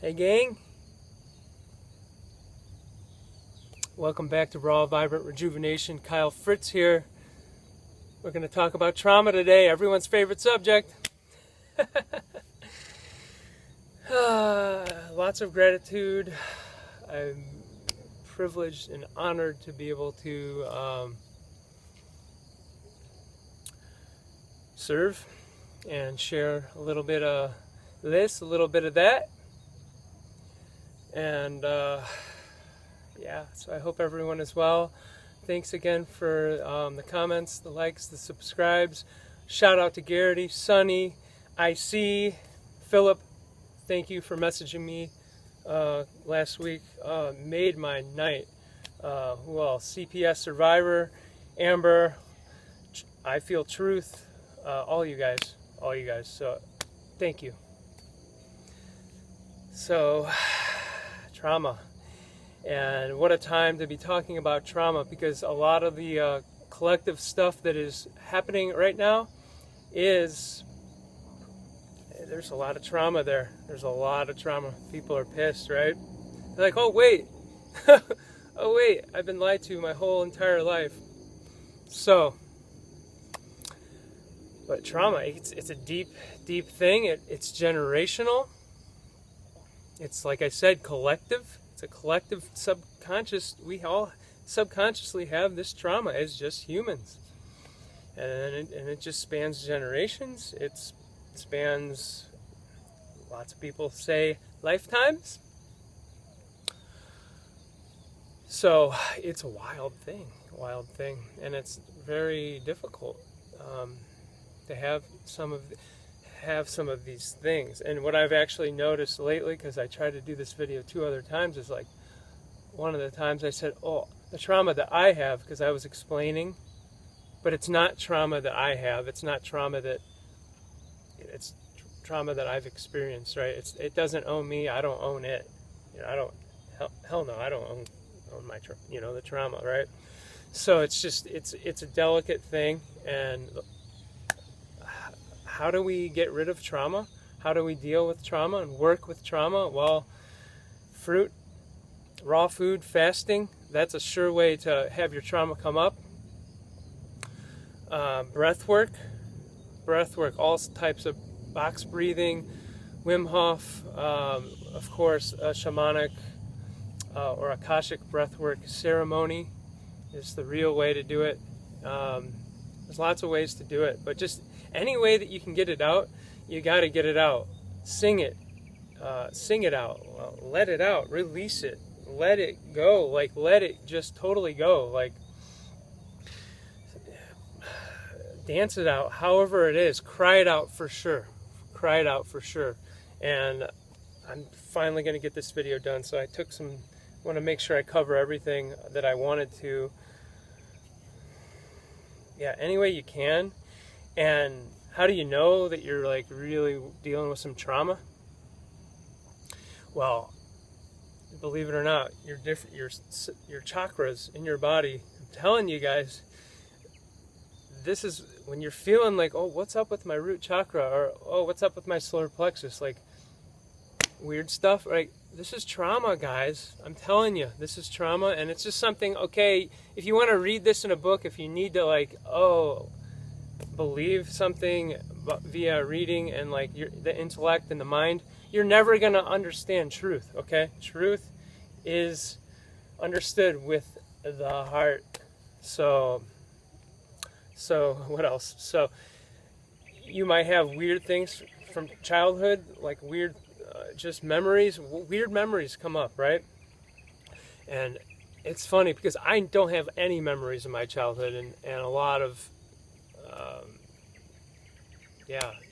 Hey gang, welcome back to Raw Vibrant Rejuvenation. Kyle Fritz here. We're going to talk about trauma today, everyone's favorite subject. Lots of gratitude. I'm privileged and honored to be able to serve and share a little bit of this, a little bit of that. And yeah, so I hope everyone is well. Thanks again for the comments, the likes, the subscribes. Shout out to Garrity, Sonny, IC, Philip. Thank you for messaging me last week. Made my night. Who else? CPS Survivor, Amber, I Feel Truth. All you guys. So thank you. So trauma, and what a time to be talking about trauma, because a lot of the collective stuff that is happening right now is, there's a lot of trauma there. There's a lot of trauma. People are pissed, right? They're like, oh wait, oh wait, I've been lied to my whole entire life. So, but trauma, it's a deep thing. It's generational. It's, like I said, collective. It's a collective subconscious. We all subconsciously have this trauma as just humans. And it just spans generations. It spans, lots of people say, lifetimes. So it's a wild thing. And it's very difficult to have some of these things. And what I've actually noticed lately, because I tried to do this video 2 other times, is like, one of the times I said, oh, the trauma that I have, because I was explaining, but it's not trauma that I have, it's trauma that I've experienced, right? It doesn't own me, I don't own it. You know, hell no, I don't own my the trauma, right? So it's just, it's a delicate thing. And how do we get rid of trauma? How do we deal with trauma and work with trauma? Well, fruit, raw food, fasting, that's a sure way to have your trauma come up. Breath work, all types of box breathing, Wim Hof, of course, shamanic or Akashic breath work ceremony is the real way to do it. There's lots of ways to do it, but just any way that you can get it out, you got to get it out. Sing it out, let it out, release it, let it go, like let it just totally go, like dance it out, however it is, cry it out for sure. And I'm finally going to get this video done, so I want to make sure I cover everything that I wanted to. Yeah, any way you can. And how do you know that you're like really dealing with some trauma? Well, believe it or not, your chakras in your body, I'm telling you guys, this is when you're feeling like, oh, what's up with my root chakra, or oh, what's up with my solar plexus, like weird stuff, right? This is trauma, guys. I'm telling you, this is trauma. And it's just something, okay, if you want to read this in a book, if you need to like, believe something via reading and like the intellect and the mind, you're never going to understand truth, okay? Truth is understood with the heart. So what else? So you might have weird things from childhood, like weird just memories. Weird memories come up, right? And it's funny because I don't have any memories of my childhood, and a lot of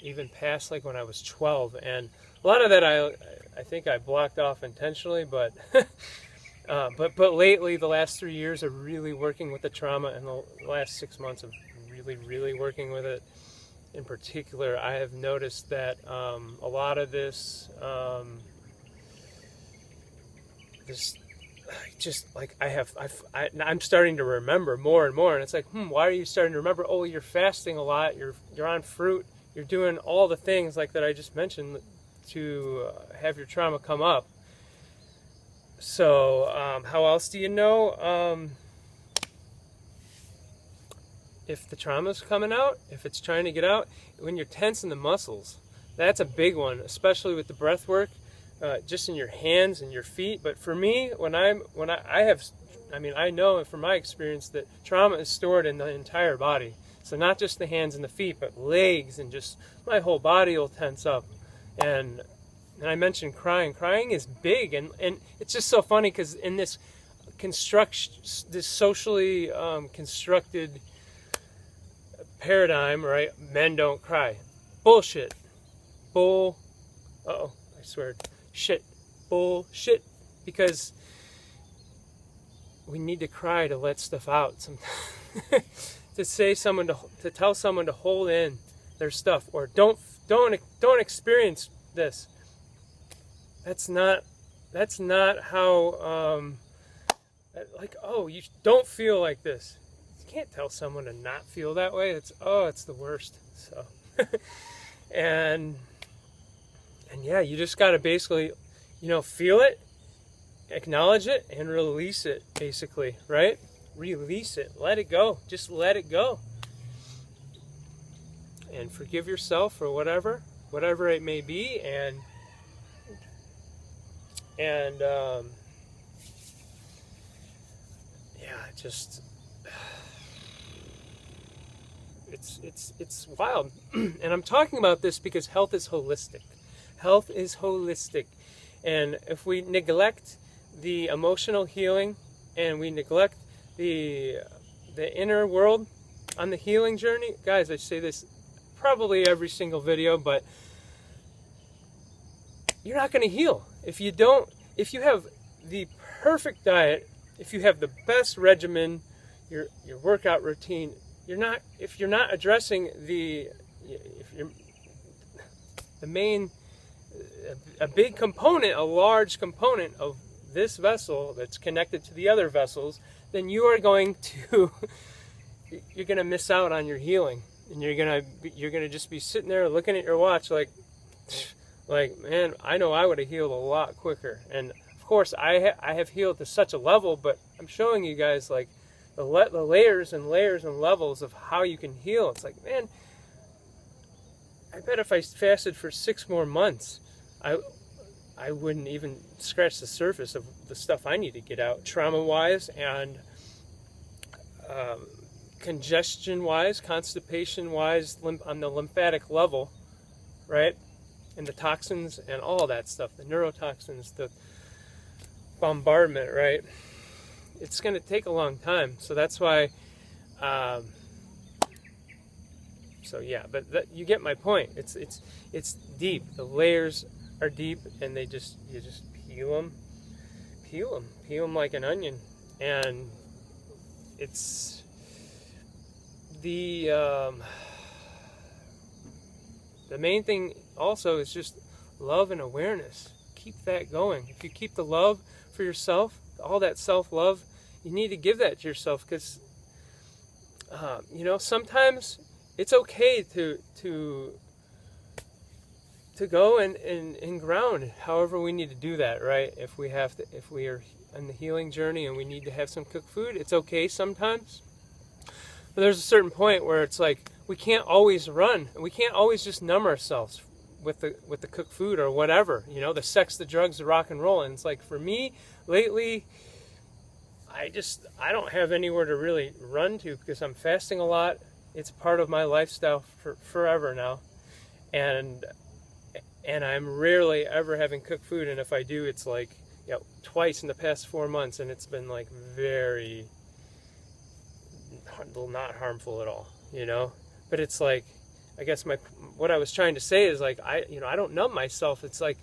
even past, like when I was 12, and a lot of that I think I blocked off intentionally, but but lately, the last 3 years of really working with the trauma, and the last 6 months of really working with it in particular, I have noticed that a lot of this just like I'm starting to remember more and more, and it's like, why are you starting to remember? Oh, you're fasting a lot, you're on fruit, you're doing all the things like that I just mentioned, to have your trauma come up. So how else do you know if the trauma's coming out, if it's trying to get out? When you're tensing the muscles, that's a big one, especially with the breath work, just in your hands and your feet. But for me, I know from my experience that trauma is stored in the entire body. So not just the hands and the feet, but legs, and just my whole body will tense up. And I mentioned crying. Crying is big, and it's just so funny because in this socially constructed paradigm, right? Men don't cry. Bullshit. Shit. Bullshit. Because we need to cry to let stuff out sometimes. to tell someone to hold in their stuff, or don't experience this. That's not how you don't feel like this. You can't tell someone to not feel that way. It's the worst. So and yeah, you just got to basically, feel it, acknowledge it, and release it, basically, right? Release it. Let it go. Just let it go. And forgive yourself for whatever it may be, and just it's wild. And I'm talking about this because health is holistic. Health is holistic. And if we neglect the emotional healing, and we neglect the inner world on the healing journey, guys, I say this probably every single video, but you're not going to heal if you have the perfect diet, if you have the best regimen, your workout routine. If you're not addressing a big component, a large component of this vessel that's connected to the other vessels, then you're going to miss out on your healing, and you're gonna just be sitting there looking at your watch like, man, I know I would have healed a lot quicker. And of course, I have healed to such a level, but I'm showing you guys like the layers and layers and levels of how you can heal. It's like, man, I bet if I fasted for 6 more months, I wouldn't even scratch the surface of the stuff I need to get out, trauma-wise, and congestion-wise, constipation-wise, on the lymphatic level, right? And the toxins and all that stuff, the neurotoxins, the bombardment, right? It's going to take a long time. So that's why, you get my point. It's deep. The layers are deep, and you just peel them like an onion. And it's the main thing also is just love and awareness. Keep that going. If you keep the love for yourself, all that self-love, you need to give that to yourself, because sometimes it's okay to go and ground however we need to do that, right? If we are on the healing journey and we need to have some cooked food, it's okay sometimes. But there's a certain point where it's like we can't always run, and we can't always just numb ourselves with the cooked food or whatever, the sex, the drugs, the rock and roll. And it's like, for me lately, I don't have anywhere to really run to, because I'm fasting a lot. It's part of my lifestyle for forever now, and I'm rarely ever having cooked food. And if I do, it's like twice in the past 4 months, and it's been like very not harmful at all, But it's like, I guess what I was trying to say is like, I don't numb myself. It's like,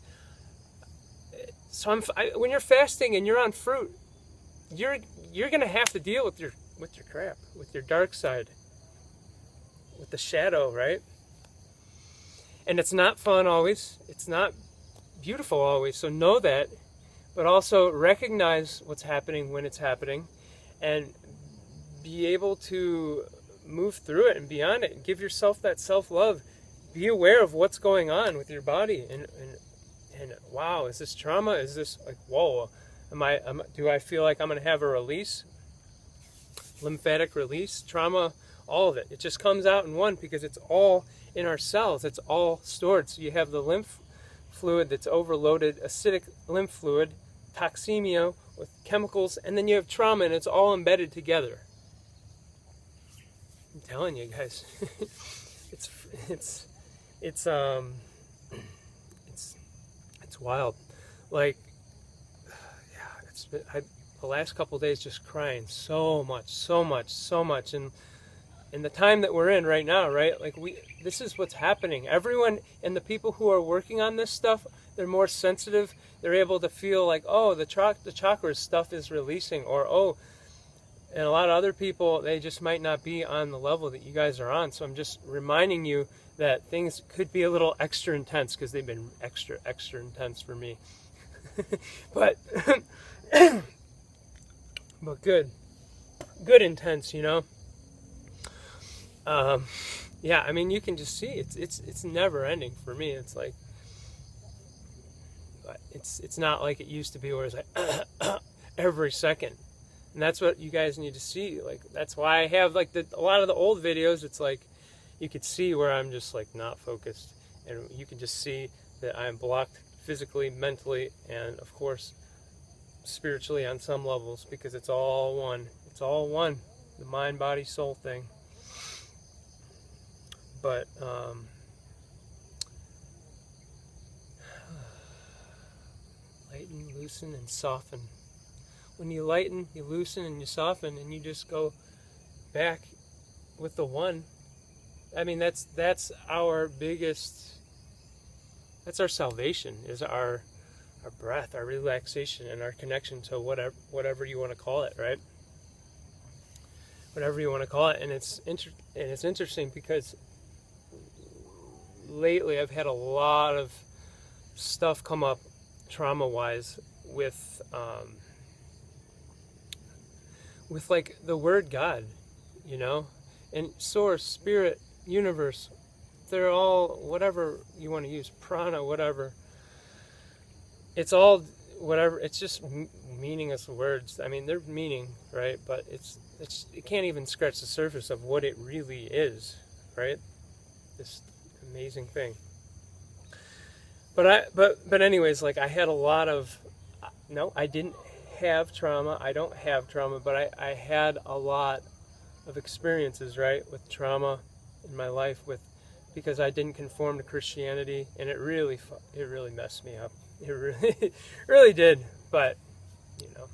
so when you're fasting and you're on fruit, you're gonna have to deal with your crap, with your dark side, with the shadow, right? And it's not fun always. It's not beautiful always. So know that, but also recognize what's happening when it's happening, and be able to move through it and beyond it, and give yourself that self-love. Be aware of what's going on with your body, wow, is this trauma? Is this like, whoa, do I feel like I'm going to have a release? Lymphatic release, trauma, all of it. It just comes out in one because it's all in our cells. It's all stored. So you have the lymph fluid that's overloaded, acidic lymph fluid, toxemia with chemicals, and then you have trauma, and it's all embedded together. I'm telling you guys, it's wild. Like, yeah, the last couple of days just crying so much, and in the time that we're in right now, right? Like this is what's happening. Everyone and the people who are working on this stuff, they're more sensitive. They're able to feel like, oh, the chakra stuff is releasing, or oh, and a lot of other people, they just might not be on the level that you guys are on. So I'm just reminding you that things could be a little extra intense because they've been extra intense for me. but but good intense, you know. Yeah, I mean, you can just see it's never ending for me. It's like it's not like it used to be where it's like every second. And that's what you guys need to see. Like, that's why I have like a lot of the old videos. It's like you could see where I'm just like not focused, and you can just see that I'm blocked physically, mentally, and of course spiritually on some levels, because it's all one. It's all one, the mind, body, soul thing. But lighten, loosen, and soften. When you lighten, you loosen, and you soften, and you just go back with the one. I mean, that's our biggest, that's our salvation, is our breath, our relaxation, and our connection to whatever you want to call it, right? Whatever you want to call it. And it's interesting because lately I've had a lot of stuff come up trauma-wise with like the word God, you know, and source, spirit, universe. They're all whatever you want to use, prana, whatever. It's all whatever. It's just meaningless words. I mean, they're meaning, right? But it can't even scratch the surface of what it really is, right? This amazing thing. But anyways, like I had a lot of, no, I didn't have trauma. I don't have trauma, but I had a lot of experiences, right, with trauma in my life, because I didn't conform to Christianity, and it really messed me up. It really did. But you know,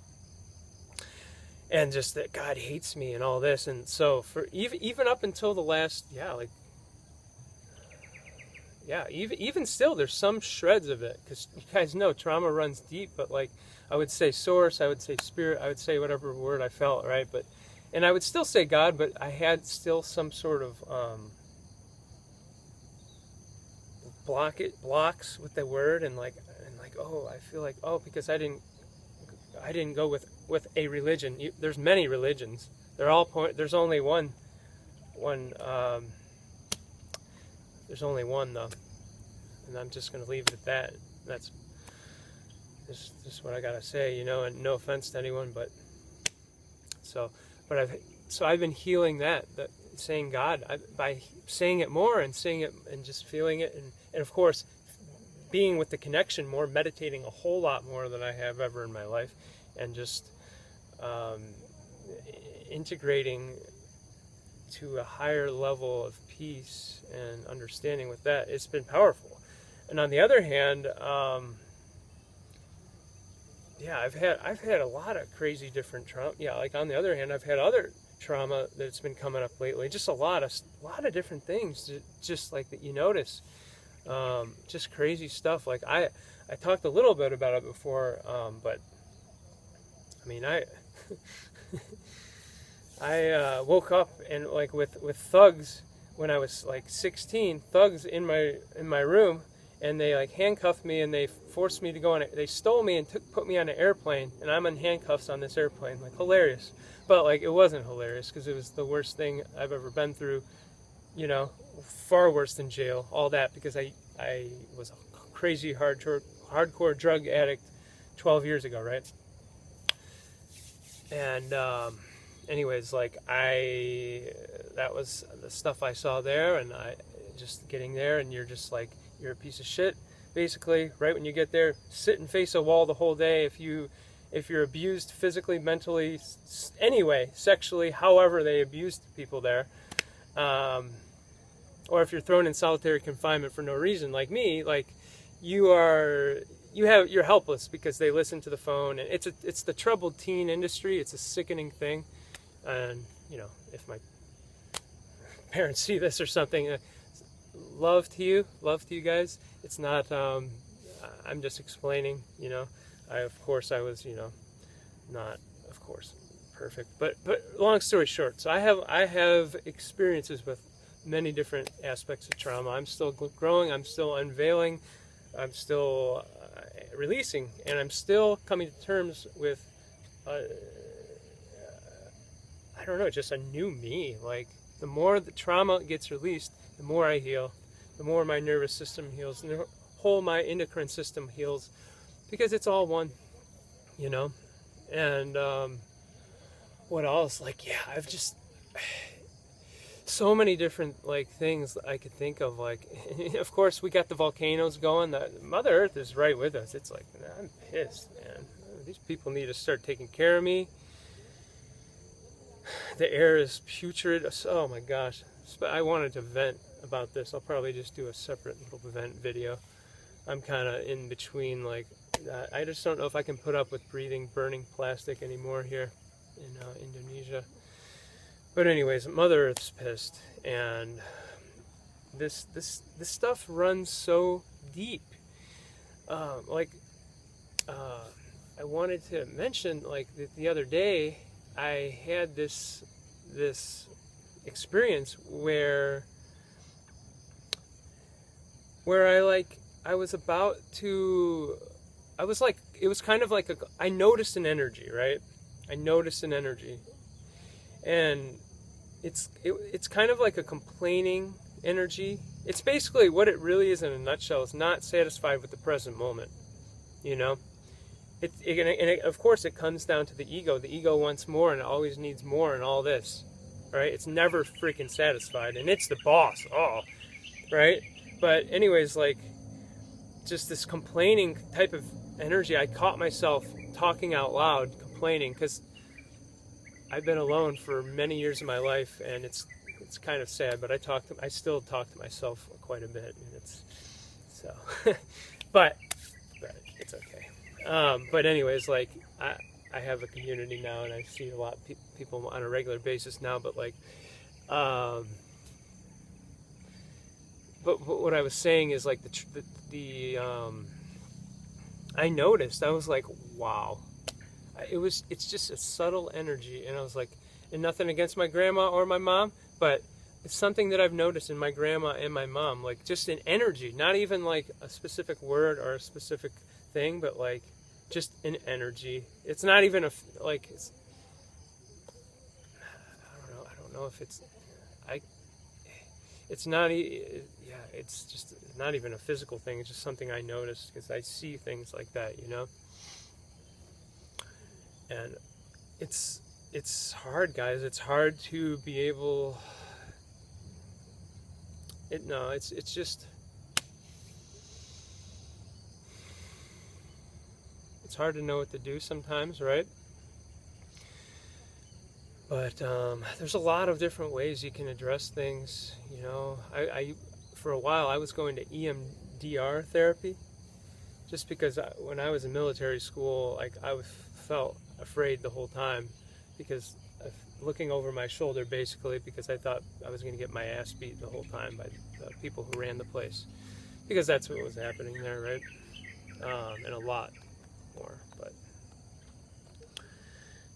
and just that God hates me and all this, and so for even up until the last, even still, there's some shreds of it, because you guys know trauma runs deep. But like, I would say source, I would say spirit, I would say whatever word I felt, right? And I would still say God, but I had still some sort of blocks with the word, and like, oh, I feel like, oh, because I didn't go with a religion. There's many religions. They're all there's only one. There's only one though, and I'm just gonna leave it at that. That's just what I gotta say, you know. And no offense to anyone, but I've been healing that saying God, by saying it more and saying it and just feeling it, and of course being with the connection more, meditating a whole lot more than I have ever in my life, and just integrating to a higher level of peace and understanding with that. It's been powerful. And on the other hand, I've had a lot of crazy different trauma. Yeah, like on the other hand, I've had other trauma that's been coming up lately. Just a lot of different things, just like that you notice. Just crazy stuff. Like I talked a little bit about it before, but I mean, I woke up and like with thugs when I was like 16, thugs in my room, and they like handcuffed me, and they forced me to go on it. They stole me and put me on an airplane, and I'm in handcuffs on this airplane. Like, hilarious. But like, it wasn't hilarious, because it was the worst thing I've ever been through, you know, far worse than jail, all that, because I was a crazy hardcore drug addict 12 years ago, right? And anyways, like that was the stuff I saw there, and I just getting there, and you're just like, you're a piece of shit, basically, right when you get there. Sit and face a wall the whole day if you're abused physically, mentally, anyway, sexually, however they abused people there, or if you're thrown in solitary confinement for no reason, like me, like you're helpless because they listen to the phone, and it's the troubled teen industry. It's a sickening thing, and you know, if my parents see this or something, love to you guys. It's not. I'm just explaining. You know, of course I was. You know, not of course perfect, but long story short. So I have experiences with many different aspects of trauma. I'm still growing. I'm still unveiling. I'm still releasing, and I'm still coming to terms with, I don't know, just a new me. Like, the more the trauma gets released, the more I heal, the more my nervous system heals, and the whole my endocrine system heals, because it's all one, you know. And what else? Like, yeah, I've just so many different like things I could think of. Like, of course, we got the volcanoes going. The Mother Earth is right with us. It's like, man, I'm pissed, man. These people need to start taking care of me. The air is putrid. Oh my gosh. I wanted to vent about this. I'll probably just do a separate little vent video. I'm kind of in between, like, I just don't know if I can put up with breathing burning plastic anymore here in Indonesia. But anyways, Mother Earth's pissed, and this stuff runs so deep. I wanted to mention, like, the other day I had this experience where I was about to, I was like, it was kind of like I noticed an energy, right? I noticed an energy. And it's kind of like a complaining energy. It's basically what it really is in a nutshell. It's not satisfied with the present moment, you know? Of course, it comes down to the ego. The ego wants more and it always needs more and all this, right? It's never freaking satisfied, and it's the boss, right? But anyways, like, just this complaining type of energy, I caught myself talking out loud, complaining, because I've been alone for many years of my life, and it's kind of sad, but I still talk to myself quite a bit, and it's so, but it's okay. But anyways, like, I have a community now, and I see a lot of people on a regular basis now, but like, but what I was saying is, like, I noticed, I was like, wow. It's just a subtle energy, and I was like, and nothing against my grandma or my mom, but it's something that I've noticed in my grandma and my mom, like, just an energy, not even like a specific word or a specific thing, but like just an energy. It's not even it's, I don't know if it's not, yeah, it's just not even a physical thing. It's just something I noticed because I see things like that, you know. And it's hard, guys. It's hard to be able. It's just. It's hard to know what to do sometimes, right? But there's a lot of different ways you can address things. You know, I for a while I was going to EMDR therapy, just because when I was in military school, like, I felt afraid the whole time, because of looking over my shoulder, basically, because I thought I was going to get my ass beat the whole time by the people who ran the place, because that's what was happening there, right? And a lot more, but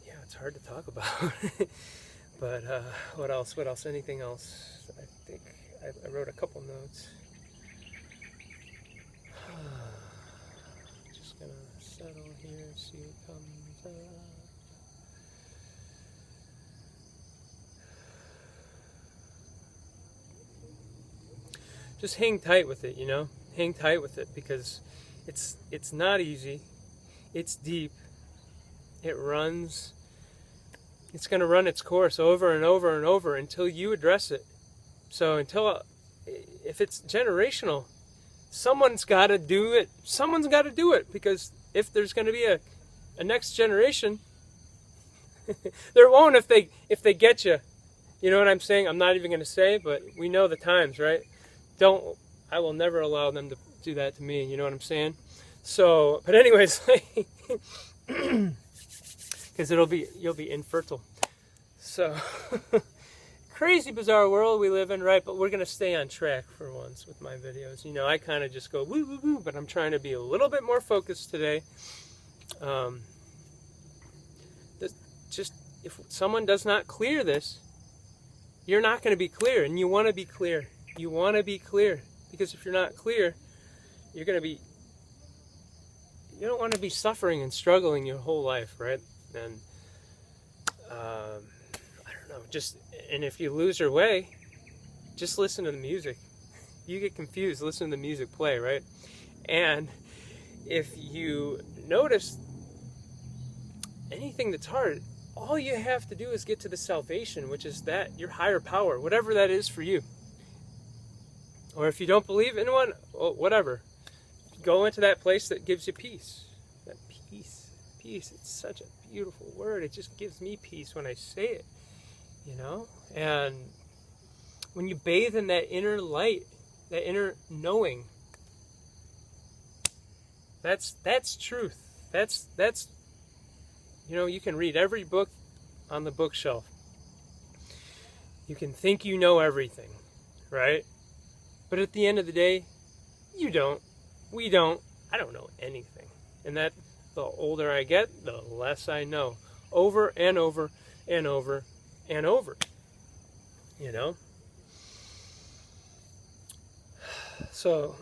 yeah, it's hard to talk about. But what else? Anything else? I think I wrote a couple notes. Just gonna settle here, see what comes up. Just hang tight with it, you know? Hang tight with it, because It's not easy. It's deep. It runs. It's going to run its course over and over and over until you address it. So if it's generational, someone's got to do it. Someone's got to do it, because if there's going to be a next generation, there won't if they get you. You know what I'm saying? I'm not even going to say, but we know the times, right? I will never allow them to do that to me. You know what I'm saying? So, but anyways, because you'll be infertile. So, crazy, bizarre world we live in, right? But we're going to stay on track for once with my videos. You know, I kind of just go woo, woo, woo, but I'm trying to be a little bit more focused today. If someone does not clear this, you're not going to be clear, and you want to be clear. You want to be clear, because if you're not clear, you don't want to be suffering and struggling your whole life, right? And I don't know, and if you lose your way, just listen to the music. You get confused, listen to the music play, right? And if you notice anything that's hard, all you have to do is get to the salvation, which is that your higher power, whatever that is for you. Or if you don't believe in one, whatever. Go into that place that gives you peace. That peace. Peace. It's such a beautiful word. It just gives me peace when I say it. You know? And when you bathe in that inner light, that inner knowing, that's truth. That's you know, you can read every book on the bookshelf. You can think you know everything, right? But at the end of the day, you don't. We don't. I don't know anything. And that, the older I get, the less I know. Over and over and over and over. You know? So,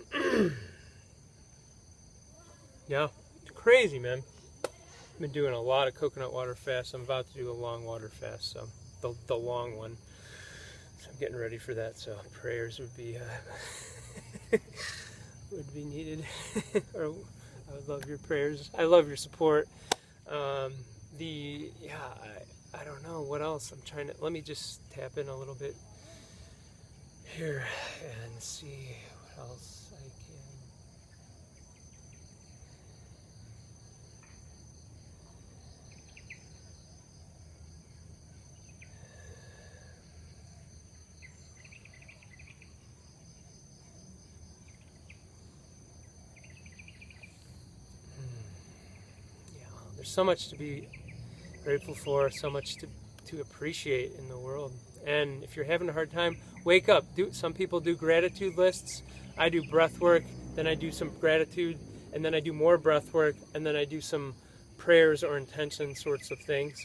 yeah, crazy, man. I've been doing a lot of coconut water fasts. I'm about to do a long water fast, so the long one. So I'm getting ready for that. So prayers would be needed. Or I would love your prayers. I love your support. I don't know what else. Let me just tap in a little bit here and see what else I can. There's so much to be grateful for, so much to appreciate in the world. And if you're having a hard time, wake up. Some people do gratitude lists. I do breath work, then I do some gratitude, and then I do more breath work, and then I do some prayers or intention sorts of things.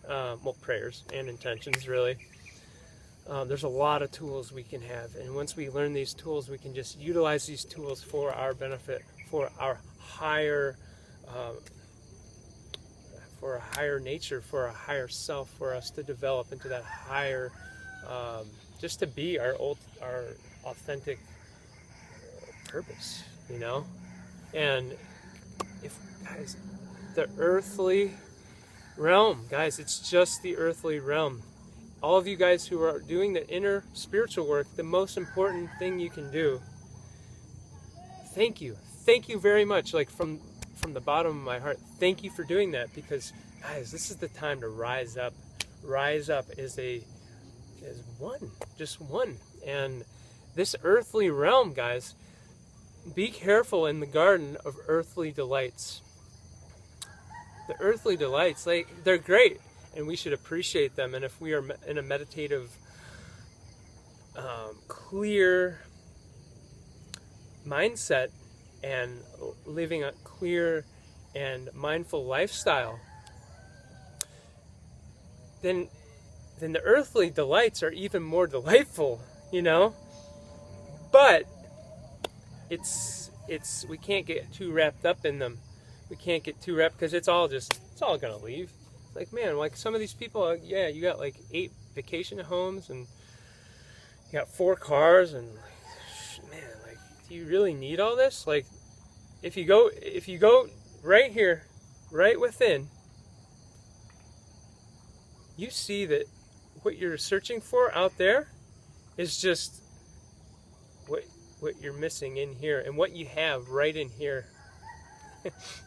Well, prayers and intentions, really. There's a lot of tools we can have, and once we learn these tools, we can just utilize these tools for our benefit, for our higher nature, for a higher self, for us to develop into that higher, just to be our authentic purpose, you know. And guys, the earthly realm, guys, it's just the earthly realm. All of you guys who are doing the inner spiritual work, the most important thing you can do, thank you very much, like from the bottom of my heart, thank you for doing that, because guys, this is the time to rise up. Rise up is just one. And this earthly realm, guys, be careful in the garden of earthly delights. The earthly delights, they're great, and we should appreciate them. And if we are in a meditative, clear mindset and living a clear and mindful lifestyle, then the earthly delights are even more delightful, you know. But we can't get too wrapped up in them. We can't get too wrapped, because it's all gonna leave. It's like, man, like some of these people, yeah, you got like 8 vacation homes and you got 4 cars, and man, like, do you really need all this? Like, if you go right here, right within, you see that what you're searching for out there is just what you're missing in here, and what you have right in here.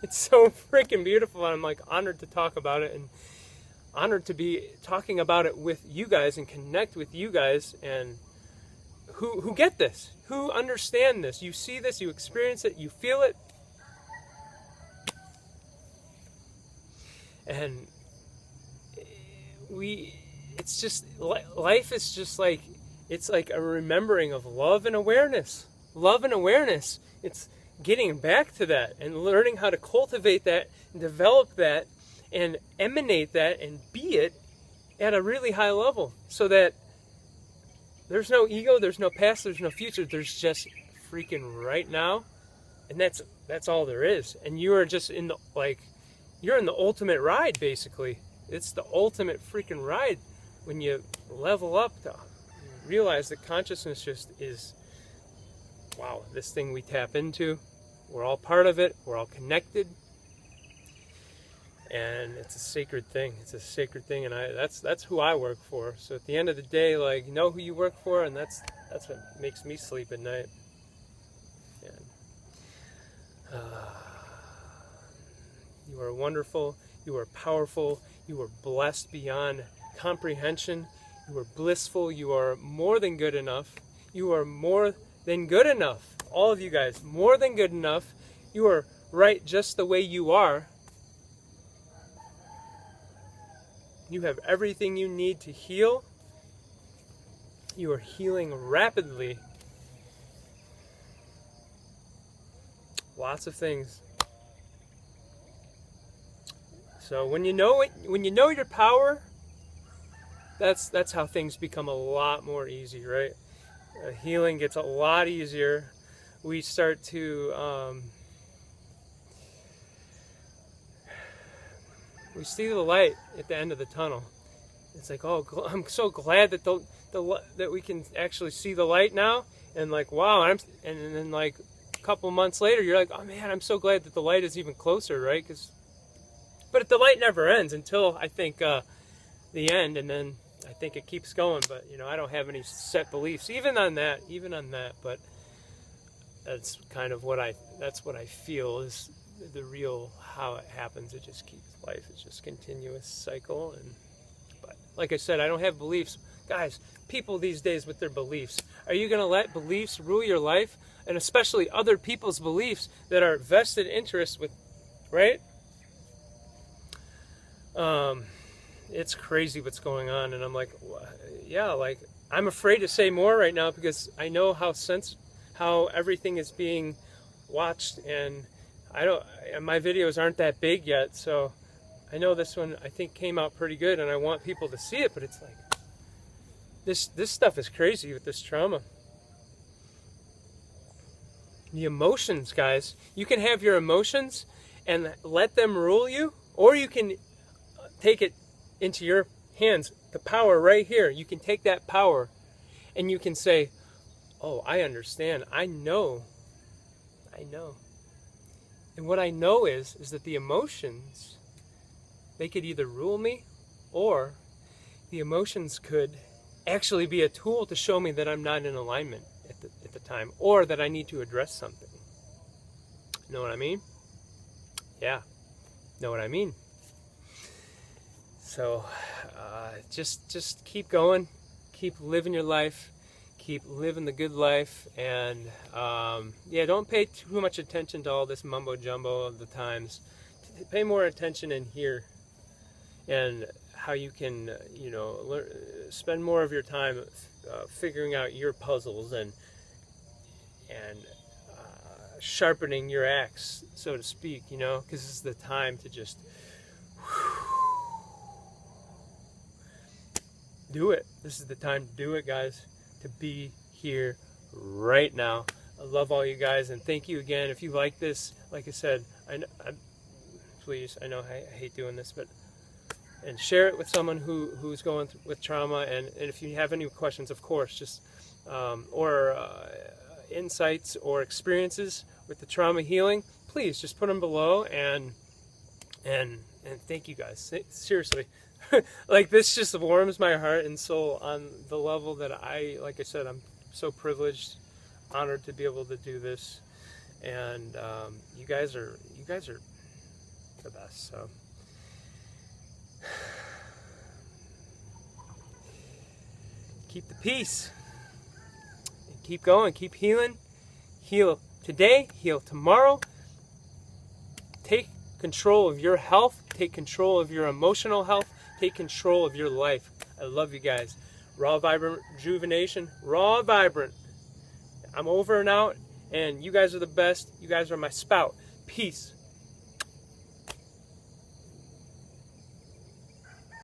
It's so freaking beautiful, and I'm like honored to talk about it, and honored to be talking about it with you guys and connect with you guys, and who get this, who understand this. You see this, you experience it, you feel it, and it's just, life is just like, it's like a remembering of love and awareness. Love and awareness. It's getting back to that and learning how to cultivate that and develop that and emanate that and be it at a really high level, so that there's no ego, there's no past, there's no future, there's just freaking right now, and that's all there is. And you are just in the, like, you're in the ultimate ride, basically. It's the ultimate freaking ride when you level up to realize that consciousness just is, wow, this thing we tap into. We're all part of it. We're all connected. And it's a sacred thing. It's a sacred thing, and that's who I work for. So at the end of the day, like, know who you work for, and that's what makes me sleep at night. And you are wonderful. You are powerful. You are blessed beyond comprehension. You are blissful. You are more than good enough. You are more than good enough. All of you guys, more than good enough. You are right just the way you are. You have everything you need to heal. You are healing rapidly. Lots of things. So when you know it, when you know your power, that's how things become a lot more easy, right? Healing gets a lot easier. We start to we see the light at the end of the tunnel. It's like, oh, I'm so glad that that we can actually see the light now, and like, wow, and then like a couple months later, you're like, oh man, I'm so glad that the light is even closer, right? But the light never ends until, I think, the end, and then I think it keeps going. But you know, I don't have any set beliefs even on that. But that's kind of what I feel is the real how it happens. It just keeps life. It's just continuous cycle. But like I said, I don't have beliefs, guys. People these days with their beliefs. Are you going to let beliefs rule your life, and especially other people's beliefs that are vested interests with, right? It's crazy what's going on, and I'm like, yeah, like, I'm afraid to say more right now because I know how everything is being watched, and my videos aren't that big yet, so I know this one, I think, came out pretty good, and I want people to see it. But it's like, this stuff is crazy with this trauma. The emotions, guys. You can have your emotions and let them rule you, or you can take it into your hands. The power right here. You can take that power and you can say, oh, I understand. I know. And what I know is that the emotions, they could either rule me, or the emotions could actually be a tool to show me that I'm not in alignment at the time, or that I need to address something. Know what I mean? Yeah, know what I mean. So just keep going, keep living your life, keep living the good life, and yeah, don't pay too much attention to all this mumbo jumbo of the times. Pay more attention in here, and how you can, you know, spend more of your time figuring out your puzzles and sharpening your axe, so to speak, you know, because this is the time to just do it. This is the time to do it, guys, to be here right now. I love all you guys, and thank you again. If you like this, like I said, please, I know I hate doing this, but and share it with someone who's going with trauma. And if you have any questions, of course, just or insights or experiences with the trauma healing, please just put them below, and thank you guys. Seriously. Like, this just warms my heart and soul on the level that like I said, I'm so privileged, honored to be able to do this. And you guys are the best. So keep the peace. Keep going. Keep healing. Heal today. Heal tomorrow. Take control of your health. Take control of your emotional health. Take control of your life. I love you guys. Raw Vibrant Rejuvenation. Raw Vibrant. I'm over and out. And you guys are the best. You guys are my spout. Peace.